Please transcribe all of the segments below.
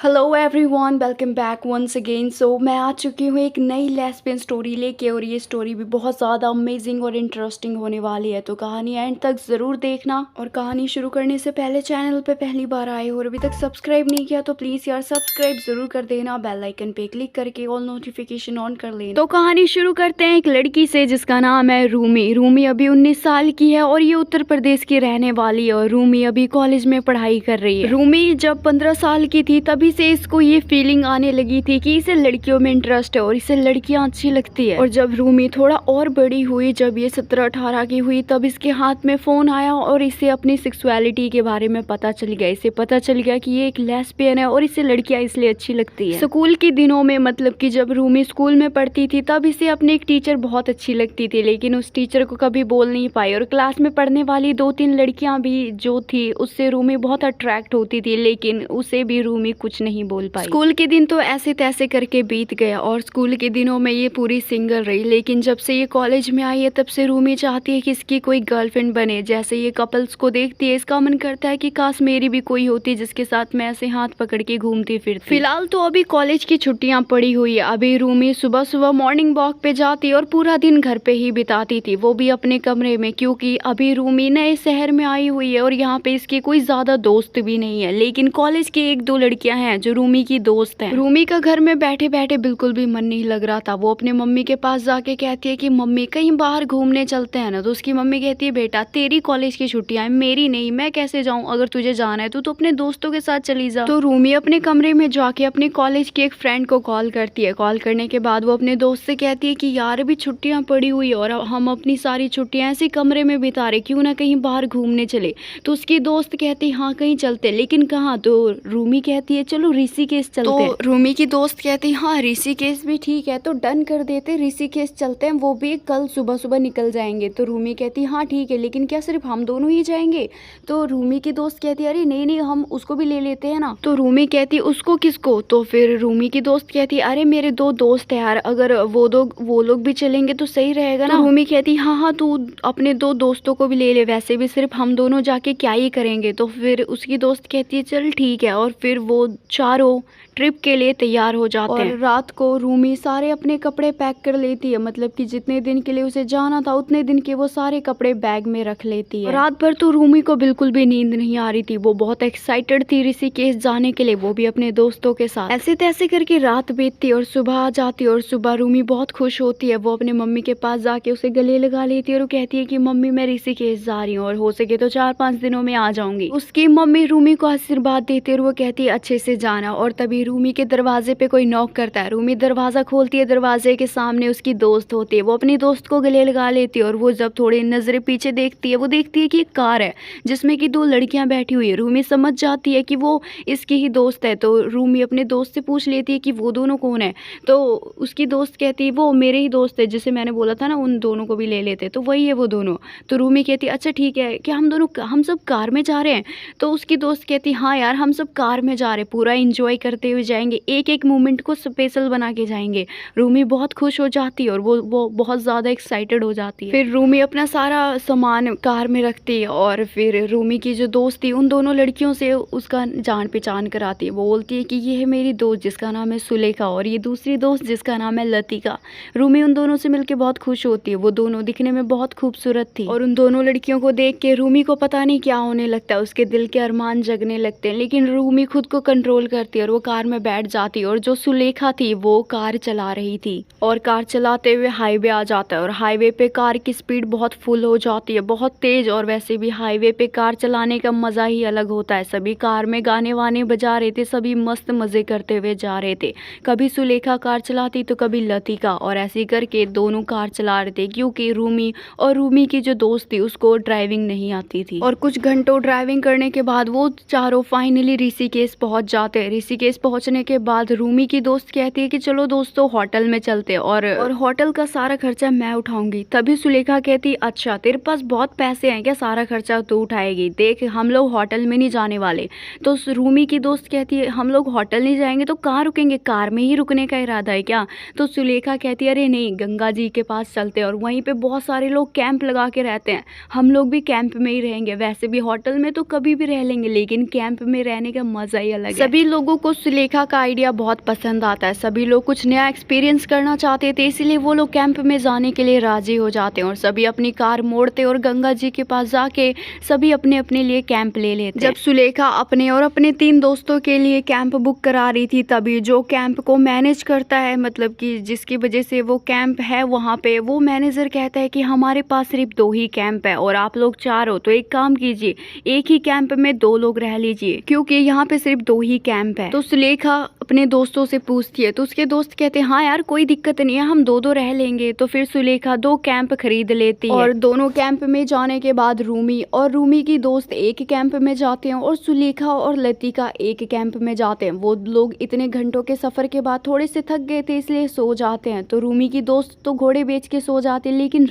Hello everyone, welcome back once again. मैं आ चुकी हूँ एक नई लेस्बियन स्टोरी लेके, और ये स्टोरी भी बहुत ज़्यादा अमेजिंग और इंटरेस्टिंग होने वाली है। तो कहानी एंड तक ज़रूर देखना। और कहानी शुरू करने से पहले चैनल पे पहली बार आए हो और अभी तक सब्सक्राइब नहीं किया तो प्लीज़ यार सब्सक्राइब ज़रूर कर देना, बेल आइकन पे क्लिक करके ऑल नोटिफिकेशन ऑन कर लेना। तो कहानी शुरू करते हैं एक लड़की से जिसका नाम है रूमी। रूमी अभी 19 साल की है और ये उत्तर प्रदेश की रहने वाली है, और रूमी अभी कॉलेज में पढ़ाई कर रही है। रूमी जब 15 साल की थी तभी से इसको ये फीलिंग आने लगी थी कि इसे लड़कियों में इंटरेस्ट है और इसे लड़कियां अच्छी लगती है। और जब रूमी थोड़ा और बड़ी हुई, जब ये 17-18 की हुई, तब इसके हाथ में फोन आया और इसे अपनी सेक्सुअलिटी के बारे में पता चल गया। इसे पता चल गया कि ये एक लेस्बियन है और इसे लड़कियां इसलिए अच्छी लगती है। स्कूल के दिनों में, मतलब कि जब रूमी स्कूल में पढ़ती थी, तब इसे अपनी एक टीचर बहुत अच्छी लगती थी, लेकिन उस टीचर को कभी बोल नहीं पाई। और क्लास में पढ़ने वाली 2-3 लड़कियां भी जो थी उससे रूमी बहुत अट्रैक्ट होती थी, लेकिन उसे भी रूमी कुछ नहीं बोल पाई। स्कूल के दिन तो ऐसे तैसे करके बीत गया और स्कूल के दिनों में ये पूरी सिंगल रही, लेकिन जब से ये कॉलेज में आई है तब से रूमी चाहती है कि इसकी कोई गर्लफ्रेंड बने। जैसे ये कपल्स को देखती है, इसका मन करता है कि काश मेरी भी कोई होती जिसके साथ मैं ऐसे हाथ पकड़ के घूमती फिरती। फिलहाल तो अभी कॉलेज की छुट्टियां पड़ी हुई है। अभी रूमी सुबह सुबह मॉर्निंग वॉक पे जाती और पूरा दिन घर पे ही बिताती थी, वो भी अपने कमरे में, क्योंकि अभी रूमी नए शहर में आई हुई है और यहाँ पे इसके कोई ज्यादा दोस्त भी नहीं है। लेकिन कॉलेज की 1-2 लड़कियां हैं जो रूमी की दोस्त हैं। रूमी का घर में बैठे बैठे बिल्कुल भी मन नहीं लग रहा था। वो अपने मम्मी के पास जाके कहती है कि मम्मी कहीं बाहर घूमने चलते हैं ना। तो उसकी मम्मी कहती है बेटा तेरी कॉलेज की छुट्टियां हैं, मेरी नहीं, मैं कैसे जाऊं? अगर तुझे जाना है तो अपने दोस्तों के साथ चली जा। तो रूमी अपने कमरे में जाके अपने कॉलेज की एक फ्रेंड को कॉल करती है। कॉल करने के बाद वो अपने दोस्त से कहती है कि यार अभी छुट्टियां पड़ी हुई और हम अपनी सारी छुट्टियां ऐसे कमरे में बिता रहे, क्यों ना कहीं बाहर घूमने चले। तो उसकी दोस्त कहती है हाँ कहीं चलते, लेकिन कहाँ? तो रूमी कहती है चलो ऋषिकेश चलते हैं। रूमी की दोस्त कहती हाँ ऋषिकेश भी ठीक है, तो डन कर देते, ऋषिकेश चलते हैं, वो भी कल सुबह सुबह निकल जाएंगे। तो रूमी कहती हाँ ठीक है, लेकिन क्या सिर्फ हम दोनों ही जाएंगे? तो रूमी की दोस्त कहती अरे नहीं नहीं, हम उसको भी ले लेते हैं ना। तो रूमी कहती उसको किसको? तो फिर रूमी की दोस्त कहती अरे मेरे 2 दोस्त है यार, अगर वो लोग भी चलेंगे तो सही रहेगा ना। तो रूमी कहती हाँ हाँ तू अपने 2 दोस्तों को भी ले ले, वैसे भी सिर्फ हम दोनों जाके क्या ही करेंगे। तो फिर उसकी दोस्त कहती है चल ठीक है, और फिर वो चारों ट्रिप के लिए तैयार हो जाते हैं। और रात को रूमी सारे अपने कपड़े पैक कर लेती है, मतलब कि जितने दिन के लिए उसे जाना था उतने दिन के वो सारे कपड़े बैग में रख लेती है। रात भर तो रूमी को बिल्कुल भी नींद नहीं आ रही थी, वो बहुत एक्साइटेड थी ऋषिकेश जाने के लिए, वो भी अपने दोस्तों के साथ। ऐसे तैसे करके रात बीतती और सुबह आ जाती, और सुबह रूमी बहुत खुश होती है। वो अपने मम्मी के पास जाके उसे गले लगा लेती है और वो कहती है कि मम्मी मैं ऋषिकेश जा रही हूँ और हो सके तो 4-5 दिनों में आ जाऊंगी। उसकी मम्मी रूमी को आशीर्वाद देती है और वो कहती है अच्छे से जाना। और तभी रूमी के दरवाजे पे कोई नॉक करता है। रूमी दरवाजा खोलती है, दरवाजे के सामने उसकी दोस्त होती है। वो अपनी दोस्त को गले लगा लेती है और वो जब थोड़ी नजरें पीछे देखती है, वो देखती है कि एक कार है जिसमें कि 2 लड़कियां बैठी हुई है। रूमी समझ जाती है कि वो इसकी ही दोस्त है। तो रूमी अपने दोस्त से पूछ लेती है कि वो दोनों कौन है। तो उसकी दोस्त कहती है वो मेरे ही दोस्त है, जिसे मैंने बोला था ना उन दोनों को भी ले लेते, तो वही है वो दोनों। तो रूमी कहती है अच्छा ठीक है, क्या हम सब कार में जा रहे हैं? तो उसकी दोस्त कहती हाँ यार हम सब कार में जा रहे, पूरा इंजॉय करते हुए जाएंगे, एक एक मोमेंट को स्पेशल बना के जाएंगे। रूमी बहुत खुश हो जाती है और वो बहुत ज़्यादा एक्साइटेड हो जाती है। फिर रूमी अपना सारा सामान कार में रखती है और फिर रूमी की जो दोस्त थी उन दोनों लड़कियों से उसका जान पहचान कराती है। वो बोलती है कि ये है मेरी दोस्त जिसका नाम है सुलेखा और ये दूसरी दोस्त जिसका नाम है लतिका। रूमी उन दोनों से मिलकर बहुत खुश होती है, वो दोनों दिखने में बहुत खूबसूरत थी। और उन दोनों लड़कियों को देख के रूमी को पता नहीं क्या होने लगता है, उसके दिल के अरमान जगने लगते हैं, लेकिन रूमी खुद को कंट्रोल करती है और वो कार में बैठ जाती। और जो सुलेखा थी वो कार चला रही थी और कार चलाते हुए हाईवे आ जाता है और हाईवे पे कार की स्पीड बहुत फुल हो जाती है, बहुत तेज। और वैसे भी हाईवे पे कार चलाने का मजा ही अलग होता है। सभी कार में गाने वाने बजा रहे थे, सभी मस्त मजे करते हुए जा रहे थे। कभी सुलेखा कार चलाती तो कभी लतिका, और ऐसे करके दोनों कार चला रहे थे, क्योंकि रूमी की जो दोस्त थी उसको ड्राइविंग नहीं आती थी। और कुछ घंटों ड्राइविंग करने के बाद वो चारों फाइनली ऋषिकेश पहुंच जाते हैं। ऋषिकेश पहुंचने के बाद रूमी की दोस्त कहती है कि चलो दोस्तों होटल में चलते और होटल का सारा खर्चा मैं उठाऊंगी। तभी सुलेखा कहती अच्छा तेरे पास बहुत पैसे हैं क्या, सारा खर्चा तू उठाएगी? देख हम लोग होटल में नहीं जाने वाले। तो रूमी की दोस्त कहती है हम लोग होटल नहीं जाएंगे तो कहाँ रुकेंगे, कार में ही रुकने का इरादा है क्या? तो सुलेखा कहती है अरे नहीं, गंगा जी के पास चलते हैं और वहीं पे बहुत सारे लोग कैंप लगा के रहते हैं, हम लोग भी कैंप में ही रहेंगे। वैसे भी होटल में तो कभी भी रह लेंगे, लेकिन कैंप में रहने का मजा ही अलग है। सभी लोगों को सुलेखा का आइडिया बहुत पसंद आता है। सभी लोग कुछ नया एक्सपीरियंस करना चाहते थे, इसीलिए वो लोग कैंप में जाने के लिए राजी हो जाते हैं और सभी अपनी कार मोड़ते और गंगा जी के पास जाके सभी अपने अपने लिए कैंप ले लेते हैं। जब सुलेखा अपने और अपने 3 दोस्तों के लिए कैंप बुक करा रही थी, तभी जो कैंप को मैनेज करता है, मतलब कि जिसकी वजह से वो कैंप है वहाँ पे, वो मैनेजर कहता है कि हमारे पास सिर्फ 2 ही कैंप है और आप लोग 4 हो, तो एक काम कीजिए, एक ही कैंप में 2 लोग रह लीजिए, क्योंकि यहाँ पे सिर्फ 2 ही कैंप है। तो सुलेखा अपने दोस्तों से पूछती है, तो उसके दोस्त कहते हैं हाँ यार कोई दिक्कत नहीं है, हम 2-2 रह लेंगे। तो फिर सुलेखा 2 कैंप खरीद लेती है और दोनों कैंप में जाने के बाद रूमी की दोस्त एक कैंप में जाते हैं और सुलेखा और लतिका एक कैंप में जाते हैं। वो लोग इतने घंटों के सफर के बाद थोड़े से थक गए थे, इसलिए सो जाते हैं। तो रूमी की दोस्त तो घोड़े बेच के सो जाते हैं, लेकिन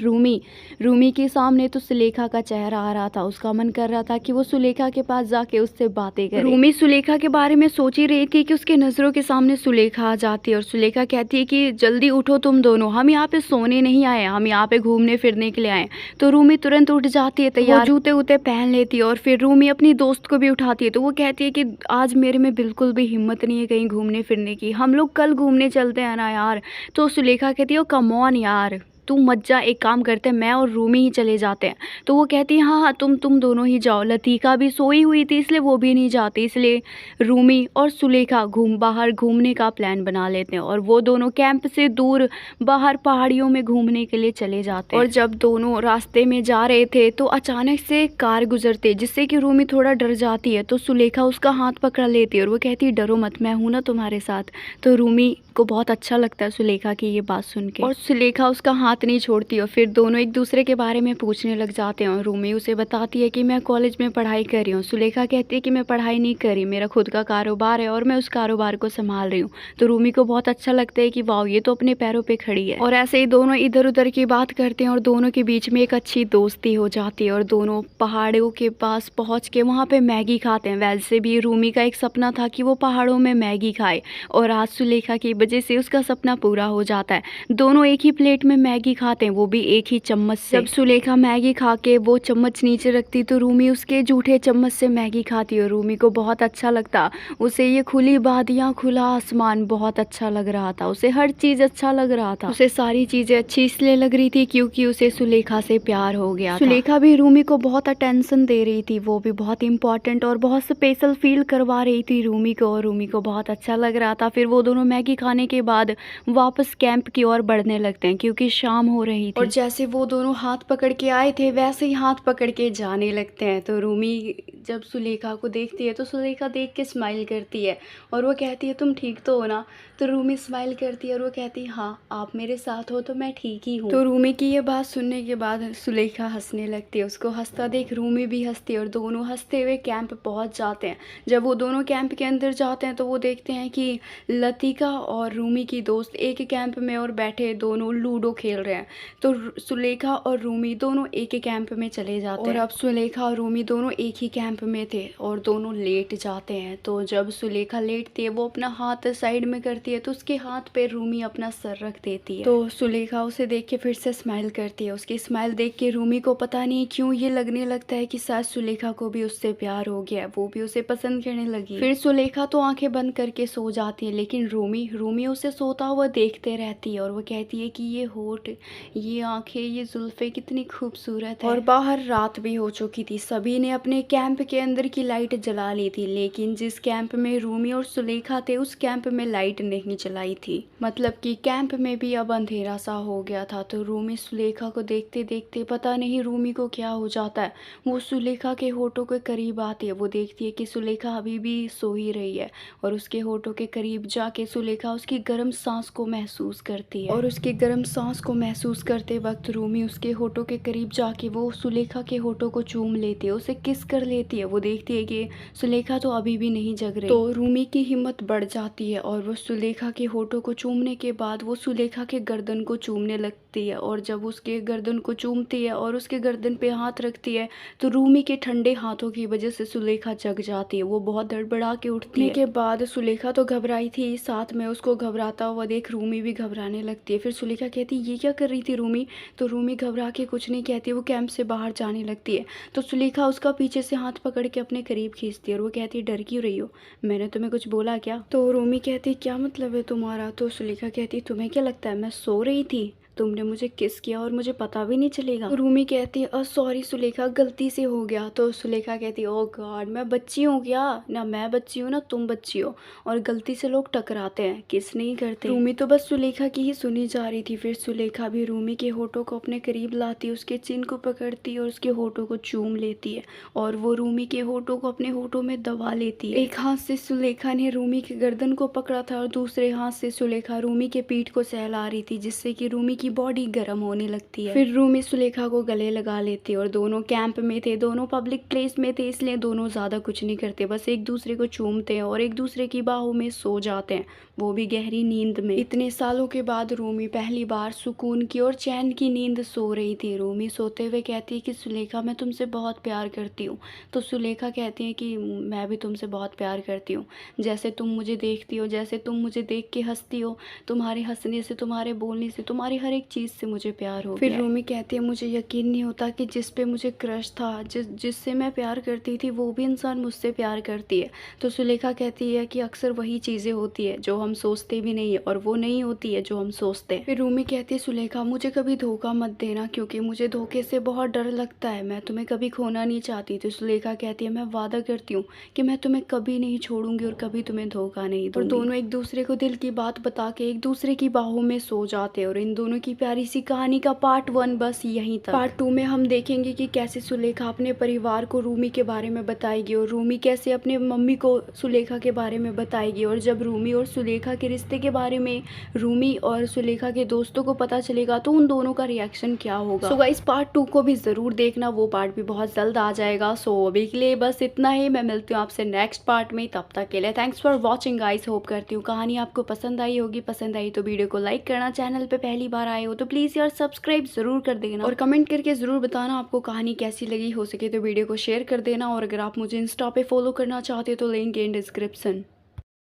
रूमी के सामने तो सुलेखा का चेहरा आ रहा था। उसका मन कर रहा था कि वो सुलेखा के पास जाके उससे बातें करे। रूमी सुलेखा के बारे में सोच ही रही थी कि उसके नजरों के सामने सुलेखा आ जाती है और सुलेखा कहती है कि जल्दी उठो तुम दोनों, हम यहाँ पे सोने नहीं आए, हम यहाँ पे घूमने फिरने के लिए आए। तो रूमी तुरंत उठ जाती है, तैयार जूते उते पहन लेती है और फिर रूमी अपनी दोस्त को भी उठाती है। तो वो कहती है कि आज मेरे में बिल्कुल भी हिम्मत नहीं है कहीं घूमने फिरने की, हम लोग कल घूमने चलते हैं ना यार। तो सुलेखा कहती है कम ऑन यार, तू मत जा, एक काम करते हैं मैं और रूमी ही चले जाते हैं। तो वो कहती है हाँ हाँ तुम दोनों ही जाओ। लतिका भी सोई हुई थी इसलिए वो भी नहीं जाती, इसलिए रूमी और सुलेखा बाहर घूमने का प्लान बना लेते हैं और वो दोनों कैंप से दूर बाहर पहाड़ियों में घूमने के लिए चले जाते हैं। और जब दोनों रास्ते में जा रहे थे तो अचानक से कार गुजरते, जिससे कि रूमी थोड़ा डर जाती है। तो सुलेखा उसका हाथ पकड़ लेती है और वो कहती है डरो मत, मैं हूँ ना तुम्हारे साथ। तो रूमी को बहुत अच्छा लगता है सुलेखा की ये बात सुन के और सुलेखा उसका हाथ नहीं छोड़ती और फिर दोनों एक दूसरे के बारे में पूछने लग जाते हैं और रूमी उसे बताती है कि मैं कॉलेज में पढ़ाई कर रही हूँ। सुलेखा कहती है कि मैं पढ़ाई नहीं कर रही, मेरा खुद का कारोबार है और मैं उस कारोबार को संभाल रही हूँ। तो रूमी को बहुत अच्छा लगता है कि वाह ये तो अपने पैरों पे खड़ी है। और ऐसे ही दोनों इधर उधर की बात करते हैं और दोनों के बीच में एक अच्छी दोस्ती हो जाती है और दोनों पहाड़ों के पास पहुँच के वहाँ पे मैगी खाते हैं। वैसे भी रूमी का एक सपना था कि वो पहाड़ों में मैगी खाए और आज सुलेखा की वजह से उसका सपना पूरा हो जाता है। दोनों एक ही प्लेट में मैगी खाते हैं, वो भी एक ही चम्मच से। जब सुलेखा मैगी खा के वो चम्मच नीचे रखती तो रूमी उसके जूठे चम्मच से मैगी खाती और रूमी को बहुत अच्छा लगता। उसे ये खुली वादियाँ, खुला आसमान बहुत अच्छा लग रहा था, उसे हर चीज अच्छा लग रहा था। उसे सारी चीजें अच्छी इसलिए लग रही थी क्योंकि उसे सुलेखा से प्यार हो गया था। सुलेखा भी रूमी को बहुत अटेंशन दे रही थी, वो भी बहुत इंपॉर्टेंट और बहुत स्पेशल फील करवा रही थी रूमी को और रूमी को बहुत अच्छा लग रहा था। फिर वो दोनों मैगी खाने के बाद वापस कैंप की ओर बढ़ने लगते हैं क्योंकि शाम हो रही थी और जैसे वो दोनों हाथ पकड़ के आए थे वैसे ही हाथ पकड़ के जाने लगते हैं। तो रूमी जब सुलेखा को देखती है तो सुलेखा देख के स्माइल करती है और वो कहती है तुम ठीक तो हो ना। तो रूमी स्माइल करती है और वो कहती है हाँ आप मेरे साथ हो तो मैं ठीक ही हूँ। तो रूमी की ये बात सुनने के बाद सुलेखा हंसने लगती है, उसको हंसता देख रूमी भी हंसती है और दोनों हंसते हुए कैंप पहुँच जाते हैं। जब वो दोनों कैंप के अंदर जाते हैं तो वो देखते हैं कि लतिका और रूमी की दोस्त एक कैंप में और बैठे दोनों लूडो खेल रहे हैं। तो सुलेखा और रूमी दोनों एक ही कैंप में चले जाते हैं और अब सुलेखा और रूमी दोनों एक ही कैंप में थे और दोनों लेट जाते हैं। तो जब सुलेखा लेटती है वो अपना हाथ साइड में करती है तो उसके हाथ पे रूमी अपना सर रख देती है। तो सुलेखा उसे देख के फिर से स्माइल करती है। उसकी स्माइल देख के रूमी को पता नहीं क्यों ये लगने लगता है कि शायद सुलेखा को भी उससे प्यार हो गया, वो भी उसे पसंद करने लगी। फिर सुलेखा तो आंखें बंद करके सो जाती है, लेकिन रूमी उसे सोता हुआ देखते रहती है और वो कहती है कि ये होठ, ये आंखें, ये जुल्फे कितनी खूबसूरत है। और बाहर रात भी हो चुकी थी, सभी ने अपने कैंप के अंदर की लाइट जला ली थी, लेकिन जिस कैंप में रूमी और सुलेखा थे उस कैंप में लाइट नहीं जलाई थी, मतलब कि कैंप में भी अब अंधेरा सा हो गया था। तो रूमी सुलेखा को देखते देखते पता नहीं रूमी को क्या हो जाता है, वो सुलेखा के होठों के करीब आती है। वो देखती है कि सुलेखा अभी भी सो ही रही है और उसके होठों के करीब जाके सुलेखा उसकी गर्म सांस को महसूस करती है और उसकी गर्म सांस को महसूस करते वक्त रूमी उसके होठों के करीब जाके वो सुलेखा के होठों को चूम लेती है, उसे किस कर लेती है। वो देखती है कि सुलेखा तो अभी भी नहीं जग रही। तो रूमी की हिम्मत बढ़ जाती है और वो सुलेखा के होठों को चूमने के बाद वो सुलेखा के गर्दन को चूमने लगती रखती है और जब उसके गर्दन को चूमती है और उसके गर्दन पे हाथ रखती है तो रूमी के ठंडे हाथों की वजह से सुलेखा जग जाती है। वो बहुत धड़बड़ा के उठती है। के बाद सुलेखा तो घबराई थी, साथ में उसको घबराता हुआ देख रूमी भी घबराने लगती है। फिर सुलेखा कहती ये क्या कर रही थी रूमी? तो रूमी घबरा के कुछ नहीं कहती, वो कैंप से बाहर जाने लगती है। तो सुलेखा उसका पीछे से हाथ पकड़ के अपने करीब खींचती है और वो कहती है डर क्यों रही हो, मैंने तुम्हें कुछ बोला क्या? तो रूमी कहती क्या मतलब है तुम्हारा? तो सुलेखा कहती तुम्हें क्या लगता है मैं सो रही थी? तुमने मुझे किस किया और मुझे पता भी नहीं चलेगा। तो रूमी कहती है सॉरी सुलेखा, गलती से हो गया। तो सुलेखा कहती है ओ गॉड, मैं बच्ची हूँ क्या? ना मैं बच्ची हूँ ना तुम बच्ची हो, और गलती से लोग टकराते हैं, किस नहीं करते। रूमी तो बस सुलेखा की ही सुनी जा रही थी। फिर सुलेखा भी रूमी के होठों को अपने करीब लाती है, उसके चिन को पकड़ती है और उसके होठों को चूम लेती है और वो रूमी के होठों को अपने होठों में दबा लेती है। एक हाथ से सुलेखा ने रूमी के गर्दन को पकड़ा था और दूसरे हाथ से सुलेखा रूमी के पीठ को सहला रही थी, जिससे कि रूमी की बॉडी गर्म होने लगती है। फिर रूमी सुलेखा को गले लगा लेती है और दोनों कैंप में थे, दोनों पब्लिक प्लेस में थे, इसलिए दोनों ज़्यादा कुछ नहीं करते, बस एक दूसरे को चूमते हैं और एक दूसरे की बाहों में सो जाते हैं, वो भी गहरी नींद में। इतने सालों के बाद रूमी पहली बार सुकून की और चैन की नींद सो रही थी। रूमी सोते हुए कहती है कि सुलेखा मैं तुमसे बहुत प्यार करती हूँ। तो सुलेखा कहती है कि मैं भी तुमसे बहुत प्यार करती हूँ, जैसे तुम मुझे देखती हो, जैसे तुम मुझे देख के हंसती हो, तुम्हारे हंसने से, तुम्हारे बोलने से, तुम्हारी हर एक चीज़ से मुझे प्यार हो गया। फिर रूमी कहती है मुझे यकीन नहीं होता कि जिस पे मुझे क्रश था, जिससे मैं प्यार करती थी, वो भी इंसान मुझसे प्यार करती है। तो सुलेखा कहती है कि अक्सर वही चीज़ें होती है जो हम सोचते भी नहीं है और वो नहीं होती है जो हम सोचते हैं। फिर रूमी कहती है सुलेखा मुझे कभी धोखा मत देना, क्योंकि मुझे धोखे से बहुत डर लगता है, मैं तुम्हें कभी खोना नहीं चाहती। तो सुलेखा कहती है मैं वादा करती हूँ कि मैं तुम्हें कभी नहीं छोड़ूंगी और कभी तुम्हें धोखा नहीं दूंगी। और दोनों एक दूसरे को दिल की बात बता के एक दूसरे की बाहों में सो जाते हैं। और इन दोनों की प्यारी सी कहानी का पार्ट 1 बस यहीं तक। पार्ट 2 में हम देखेंगे कि कैसे सुलेखा अपने परिवार को रूमी के बारे में बताएगी और रूमी कैसे अपने मम्मी को सुलेखा के बारे में बताएगी, और जब रूमी और सुलेखा के रिश्ते के बारे में रूमी और सुलेखा के दोस्तों को पता चलेगा तो उन दोनों का रिएक्शन क्या होगा। सो गाइस पार्ट 2 को भी ज़रूर देखना, वो पार्ट भी बहुत जल्द आ जाएगा। सो अभी के लिए बस इतना ही, मैं मिलती हूँ आपसे नेक्स्ट पार्ट में, तब तक के लिए thanks for watching guys. Hope करती हूँ कहानी आपको पसंद आई होगी, पसंद आई तो वीडियो को लाइक करना, चैनल पे पहली बार आए हो तो प्लीज़ यार सब्सक्राइब ज़रूर कर देना और कमेंट करके ज़रूर बताना आपको कहानी कैसी लगी। हो सके तो वीडियो को शेयर कर देना, और अगर आप मुझे इंस्टा पे फॉलो करना चाहते हो तो लिंक इन डिस्क्रिप्शन।